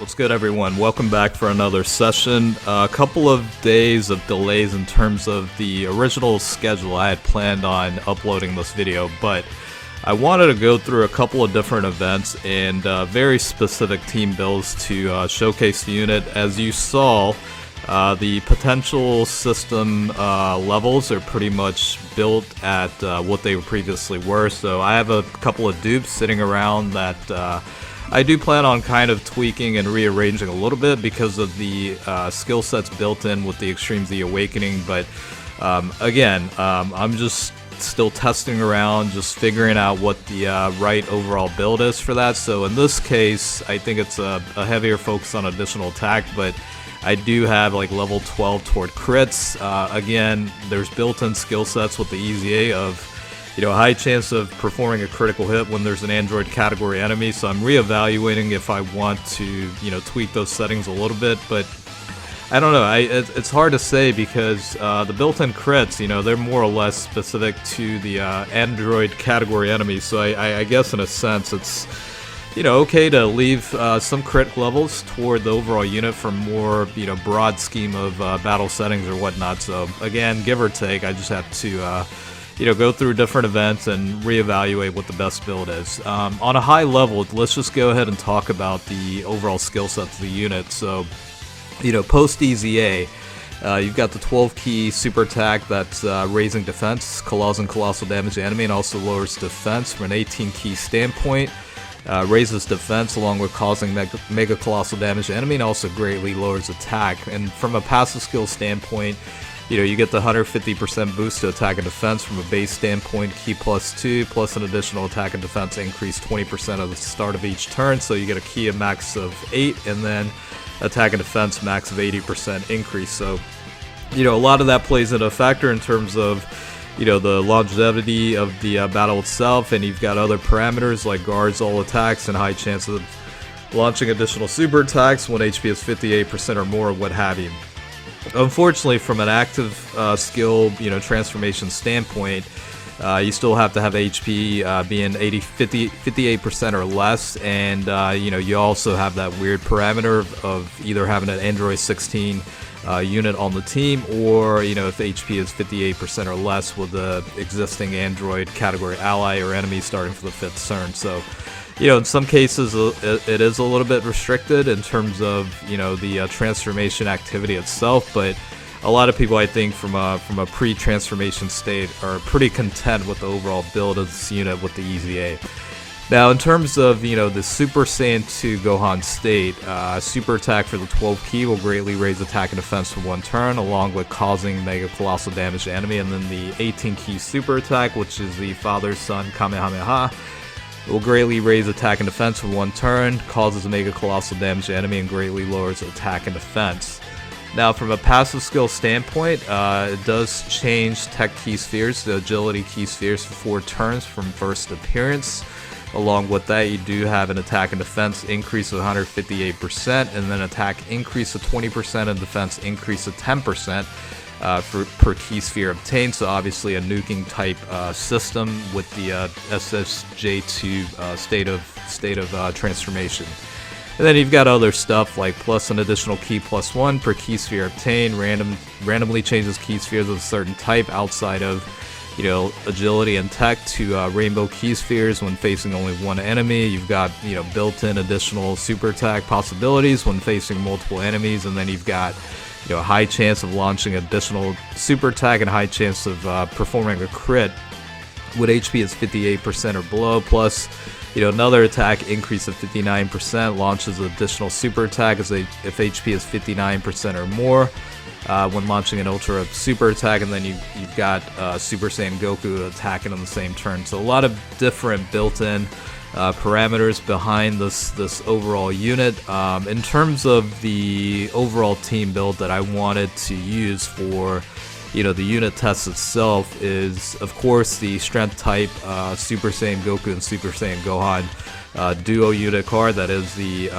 What's good, everyone? Welcome back for another session. A couple of days of delays in terms of the original schedule. I had planned on uploading this video, but I wanted to go through a couple of different events and very specific team builds to showcase the unit. As you saw, the potential system levels are pretty much built at what they previously were, so I have a couple of dupes sitting around that I do plan on kind of tweaking and rearranging a little bit because of the skill sets built in with the Extreme Z Awakening, but again, I'm just still testing around, just figuring out what the right overall build is for that. So in this case, I think it's a heavier focus on additional attack, but I do have like level 12 toward crits. Again, there's built-in skill sets with the EZA of a high chance of performing a critical hit when there's an android category enemy, so I'm reevaluating if I want to, tweak those settings a little bit, but I don't know, it's hard to say because the built-in crits, they're more or less specific to the android category enemies, so I guess in a sense it's, okay to leave some crit levels toward the overall unit for more, broad scheme of battle settings or whatnot, so again, give or take, I just have to go through different events and reevaluate what the best build is. On a high level, let's just go ahead and talk about the overall skill sets of the unit. So, post EZA, you've got the 12 key super attack that's raising defense, causing colossal damage to enemy, and also lowers defense from an 18 key standpoint. Raises defense along with causing mega colossal damage to enemy, and also greatly lowers attack. And from a passive skill standpoint, you get the 150% boost to attack and defense from a base standpoint, key +2, plus an additional attack and defense increase 20% at the start of each turn, so you get a key of max of 8, and then attack and defense max of 80% increase. So, a lot of that plays into a factor in terms of, the longevity of the battle itself, and you've got other parameters like guards all attacks and high chance of launching additional super attacks when HP is 58% or more, what have you. Unfortunately, from an active skill, transformation standpoint, you still have to have HP being 58% or less, and you also have that weird parameter of either having an Android 16 unit on the team, or if HP is 58% or less with the existing Android category ally or enemy starting for the 5th turn. So, in some cases it is a little bit restricted in terms of the transformation activity itself, but a lot of people, I think, from a pre-transformation state are pretty content with the overall build of this unit with the EZA. Now, in terms of the Super Saiyan 2 Gohan state, super attack for the 12 key will greatly raise attack and defense for 1 turn, along with causing mega colossal damage to enemy, and then the 18 key super attack, which is the Father Son Kamehameha, will greatly raise attack and defense for 1 turn, causes mega colossal damage to enemy, and greatly lowers attack and defense. Now, from a passive skill standpoint, it does change tech key spheres to agility key spheres for 4 turns from first appearance. Along with that, you do have an attack and defense increase of 158%, and then attack increase of 20% and defense increase of 10%. Per key sphere obtained, so obviously a nuking type system with the SSJ2 state of transformation. And then you've got other stuff like plus an additional key +1 per key sphere obtained, randomly changes key spheres of a certain type outside of agility and tech to rainbow key spheres when facing only one enemy. You've got built-in additional super attack possibilities when facing multiple enemies, and then you've got a high chance of launching additional super attack and high chance of performing a crit with HP is 58% or below, plus another attack increase of 59%, launches additional super attack if HP is 59% or more when launching an ultra super attack, and then you've got Super Saiyan Goku attacking on the same turn. So a lot of different built-in parameters behind this overall unit. In terms of the overall team build that I wanted to use for the unit test itself is, of course, the strength type Super Saiyan Goku and Super Saiyan Gohan duo unit card. That is the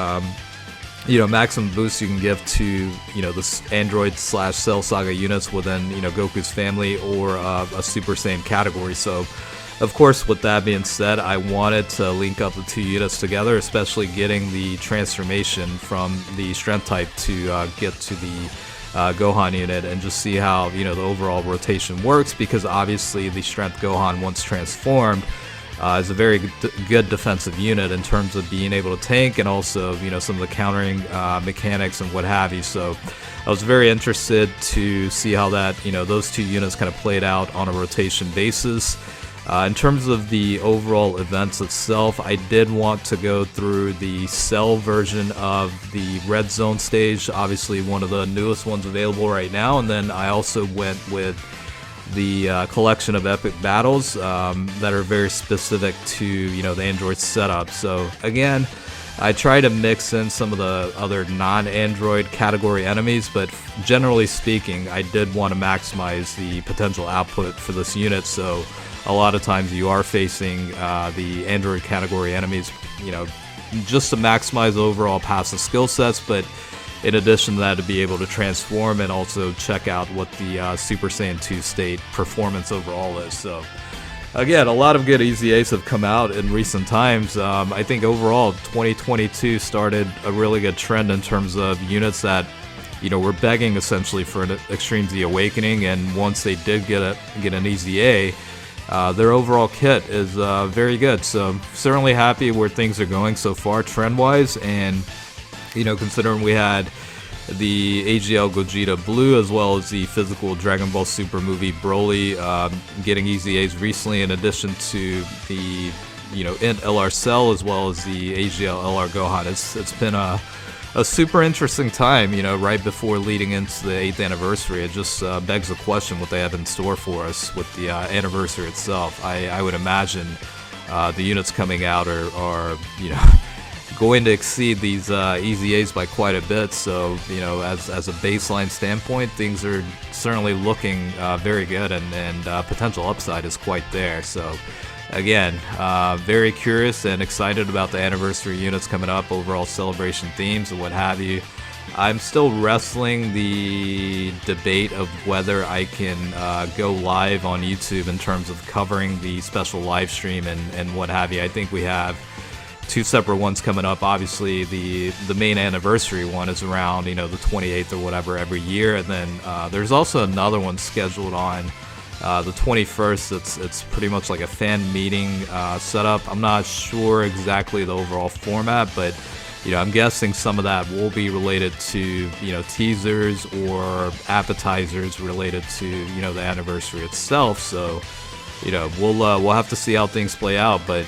maximum boost you can give to the Android / Cell Saga units within Goku's family or a Super Saiyan category. So Of course, with that being said, I wanted to link up the 2 units together, especially getting the transformation from the strength type to get to the Gohan unit and just see how, the overall rotation works, because obviously the strength Gohan, once transformed, is a very good defensive unit in terms of being able to tank and also, some of the countering mechanics and what have you. So I was very interested to see how that, those 2 units kind of played out on a rotation basis. In terms of the overall events itself, I did want to go through the Cell version of the Red Zone stage, obviously one of the newest ones available right now, and then I also went with the collection of epic battles that are very specific to, the Android setup. So again, I try to mix in some of the other non-Android category enemies, but generally speaking, I did want to maximize the potential output for this unit. So a lot of times you are facing the Android category enemies, just to maximize overall passive skill sets, but in addition to that, to be able to transform and also check out what the Super Saiyan 2 state performance overall is. So again, a lot of good EZAs have come out in recent times. I think overall 2022 started a really good trend in terms of units that were begging essentially for an Extreme Z Awakening, and once they did get an EZA, their overall kit is very good. So certainly happy where things are going so far trend-wise, and considering we had the AGL Gogeta Blue as well as the physical Dragon Ball Super movie Broly getting EZAs recently, in addition to the Int LR Cell as well as the AGL LR Gohan. It's been a super interesting time, right before leading into the 8th anniversary. It just begs the question what they have in store for us with the anniversary itself. I would imagine the units coming out are going to exceed these EZAs by quite a bit. So, as a baseline standpoint, things are certainly looking very good, and potential upside is quite there. So again, very curious and excited about the anniversary units coming up, overall celebration themes and what have you. I'm still wrestling the debate of whether I can go live on YouTube in terms of covering the special live stream and what have you. I think we have 2 separate ones coming up. Obviously, the main anniversary one is around, the 28th or whatever every year, and then there's also another one scheduled on the 21st. It's pretty much like a fan meeting setup. I'm not sure exactly the overall format, but I'm guessing some of that will be related to teasers or appetizers related to the anniversary itself. So we'll have to see how things play out. But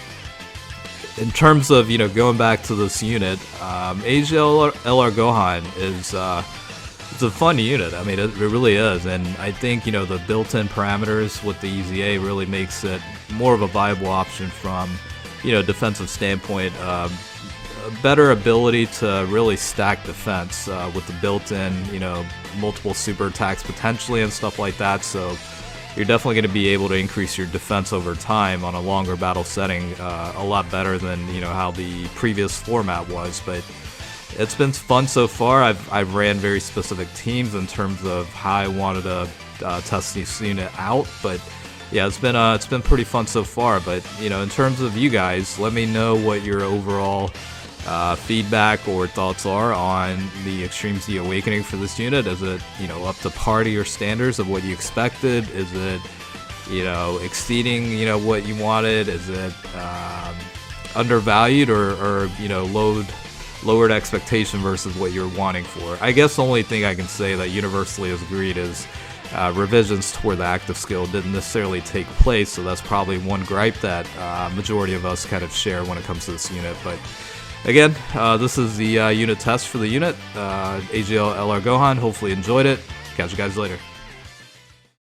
in terms of going back to this unit, AGL LR Gohan is it's a fun unit. I mean, it really is, and I think the built-in parameters with the EZA really makes it more of a viable option from defensive standpoint. A better ability to really stack defense with the built-in multiple super attacks potentially and stuff like that. So you're definitely going to be able to increase your defense over time on a longer battle setting a lot better than how the previous format was. But it's been fun so far. I've ran very specific teams in terms of how I wanted to test this unit out. But yeah, it's been pretty fun so far. But in terms of you guys, let me know what your overall feedback or thoughts are on the Extreme Z Awakening for this unit. Is it up to party or standards of what you expected? Is it exceeding what you wanted? Is it undervalued or lowered expectation versus what you're wanting for? I guess the only thing I can say that universally is agreed is revisions toward the active skill didn't necessarily take place, so that's probably one gripe that majority of us kind of share when it comes to this unit. But again, this is the unit test for the unit, AGL LR Gohan. Hopefully enjoyed it. Catch you guys later.